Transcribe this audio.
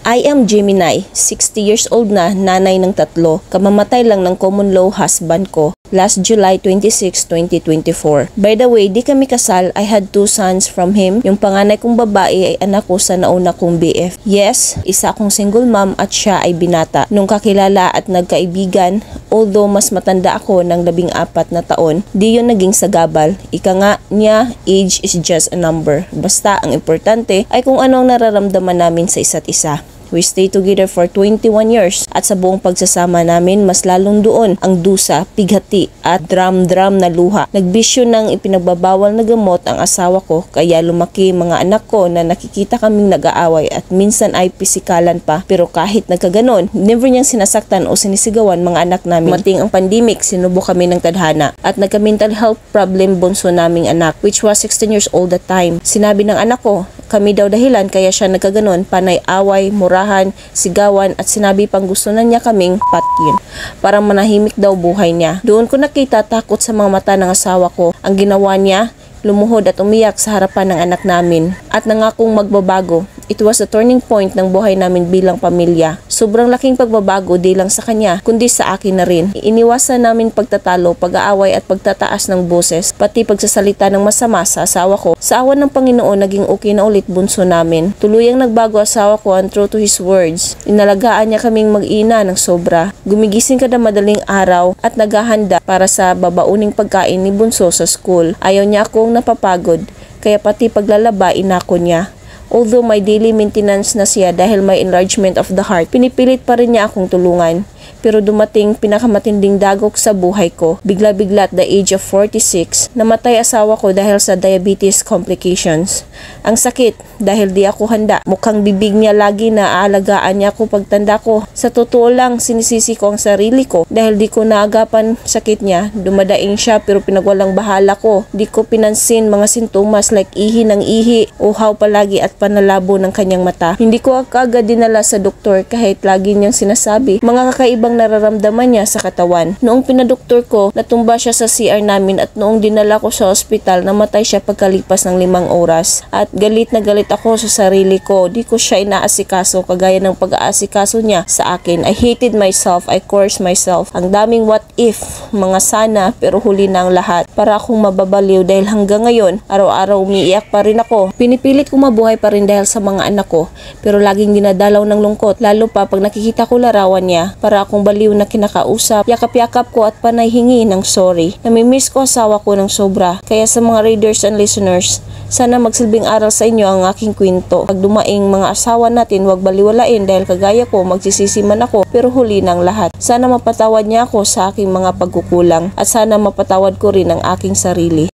I am Gemini, 60 years old na, nanay ng 3, kamamatay lang ng common law husband ko last July 26, 2024. By the way, di kami kasal, I had 2 sons from him. Yung panganay kong babae ay anak ko sa nauna kong BF. Yes, isa akong single mom at siya ay binata. Nung kakilala at nagkaibigan, although mas matanda ako ng 14 na taon, di yun naging sagabal. Ika nga niya, age is just a number. Basta ang importante ay kung ano ang nararamdaman namin sa isa't isa. We stayed together for 21 years at sa buong pagsasama namin mas lalong doon ang dusa, pighati at dram-dram na luha. Nagbisyo ng ipinagbabawal na gamot ang asawa ko kaya lumaki mga anak ko na nakikita kaming nag-aaway at minsan ay pisikalan pa. Pero kahit nagkaganon, never niyang sinasaktan o sinisigawan mga anak namin. Mating ang pandemic, sinubo kami ng tadhana at nagka-mental health problem bunso naming anak which was 16 years old at time. Sinabi ng anak ko, kami daw dahilan kaya siya nagkaganon, panay away, murahan, sigawan at sinabi pang gusto na niya kaming patkin. Parang manahimik daw buhay niya. Doon ko nakita takot sa mga mata ng asawa ko. Ang ginawa niya, lumuhod at umiyak sa harapan ng anak namin at nangakong magbabago. It was a turning point ng buhay namin bilang pamilya. Sobrang laking pagbabago di lang sa kanya, kundi sa akin na rin. Iniwasan namin pagtatalo, pag-aaway at pagtataas ng boses, pati pagsasalita ng masama sa asawa ko. Sa awan ng Panginoon, naging okay na ulit bunso namin. Tuluyang nagbago asawa ko and true to his words. Inalagaan niya kaming mag-ina ng sobra. Gumigising kada madaling araw at naghahanda para sa babauning pagkain ni bunso sa school. Ayaw niya akong napapagod, kaya pati paglalaba inako niya. Although may daily maintenance na siya dahil may enlargement of the heart, pinipilit pa rin niya akong tulungan. Pero dumating pinakamatinding dagok sa buhay ko. Bigla-bigla at the age of 46, namatay asawa ko dahil sa diabetes complications. Ang sakit dahil di ako handa. Mukhang bibig niya lagi na aalagaan niya ako pagtanda ko. Sa totoo lang, sinisisi ko ang sarili ko dahil di ko naagapan sakit niya. Dumadaing siya pero pinagwalang bahala ko. Di ko pinansin mga sintomas like ihi ng ihi, uhaw palagi at panalabo ng kanyang mata. Hindi ko agad dinala sa doktor kahit lagi niyang sinasabi mga kakaibang nararamdaman niya sa katawan. Noong pinadoktor ko, natumba siya sa CR namin at noong dinala ko sa ospital, namatay siya pagkalipas ng 5 oras. At galit na galit ako sa sarili ko. Di ko siya inaasikaso kagaya ng pag-aasikaso niya sa akin. I hated myself, I cursed myself. Ang daming what if, mga sana, pero huli na ang lahat. Para akong mababaliw dahil hanggang ngayon, araw-araw umiiyak pa rin ako. Pinipilit kong mabuhay pa rin dahil sa mga anak ko, pero laging dinadalaw ng lungkot. Lalo pa pag nakikita ko larawan niya, para akong baliw na kinakausap, yakap-yakap ko at panay hingi ng sorry. Namimiss ko asawa ko ng sobra. Kaya sa mga readers and listeners, sana magsilbing aral sa inyo ang aking kwento. Pag dumaing mga asawa natin, huwag baliwalain dahil kagaya ko, magsisisi man ako, pero huli ng lahat. Sana mapatawad niya ako sa aking mga pagkukulang at sana mapatawad ko rin ang aking sarili.